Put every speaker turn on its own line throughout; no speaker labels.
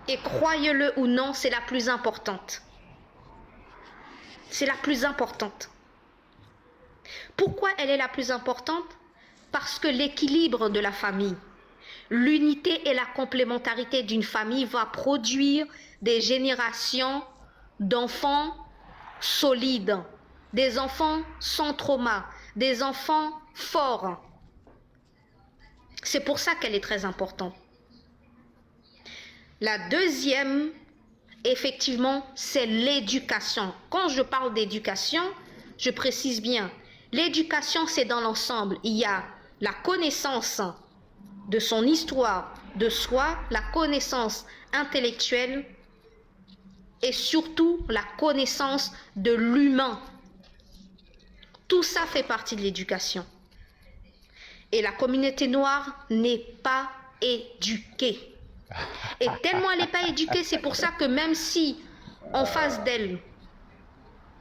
Et croyez-le ou non, c'est la plus importante. C'est la plus importante. Pourquoi elle est la plus importante? Parce que l'équilibre de la famille, l'unité et la complémentarité d'une famille va produire des générations d'enfants solides, des enfants sans trauma, des enfants forts. C'est pour ça qu'elle est très importante. La deuxième, effectivement, c'est l'éducation. Quand je parle d'éducation, je précise bien, l'éducation, c'est dans l'ensemble. Il y a la connaissance de son histoire, de soi, la connaissance intellectuelle et surtout la connaissance de l'humain. Tout ça fait partie de l'éducation. Et la communauté noire n'est pas éduquée. Et tellement elle n'est pas éduquée, c'est pour ça que même si en face d'elle,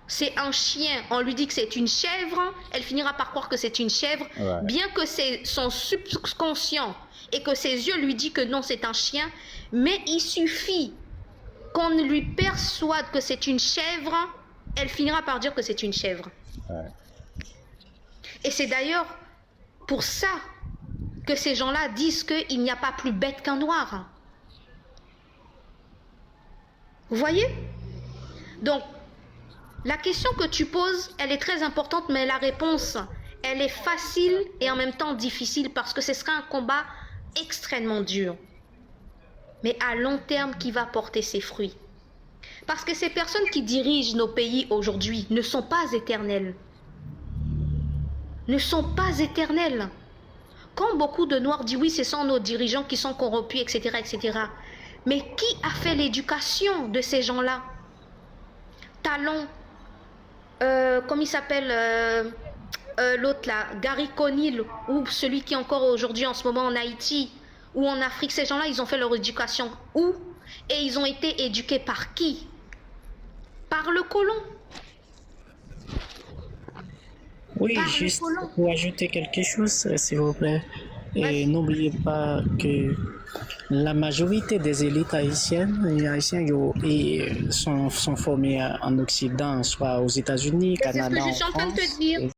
c'est un chien, on lui dit que c'est une chèvre, elle finira par croire que c'est une chèvre, ouais. Bien que c'est son subconscient et que ses yeux lui disent que non, c'est un chien, mais il suffit qu'on lui persuade que c'est une chèvre, elle finira par dire que c'est une chèvre. Ouais. Et c'est d'ailleurs pour ça que ces gens-là disent qu'il n'y a pas plus bête qu'un noir. Vous voyez? Donc, la question que tu poses, elle est très importante, mais la réponse, elle est facile et en même temps difficile parce que ce sera un combat extrêmement dur, mais à long terme qui va porter ses fruits. Parce que ces personnes qui dirigent nos pays aujourd'hui ne sont pas éternelles. Ne sont pas éternelles. Quand beaucoup de Noirs disent oui, ce sont nos dirigeants qui sont corrompus, etc., etc. Mais qui a fait l'éducation de ces gens-là? Talon, comment il s'appelle l'autre là, Gary Conil, ou celui qui est encore aujourd'hui en ce moment en Haïti, ou en Afrique, ces gens-là, ils ont fait leur éducation où? Et ils ont été éduqués par qui? Par le colon.
Oui, juste pour ajouter quelque chose, s'il vous plaît. Et n'oubliez pas que la majorité des élites haïtiennes et haïtiens sont formés en Occident, soit aux États-Unis, Canada,
c'est ce que je suis en train de te dire.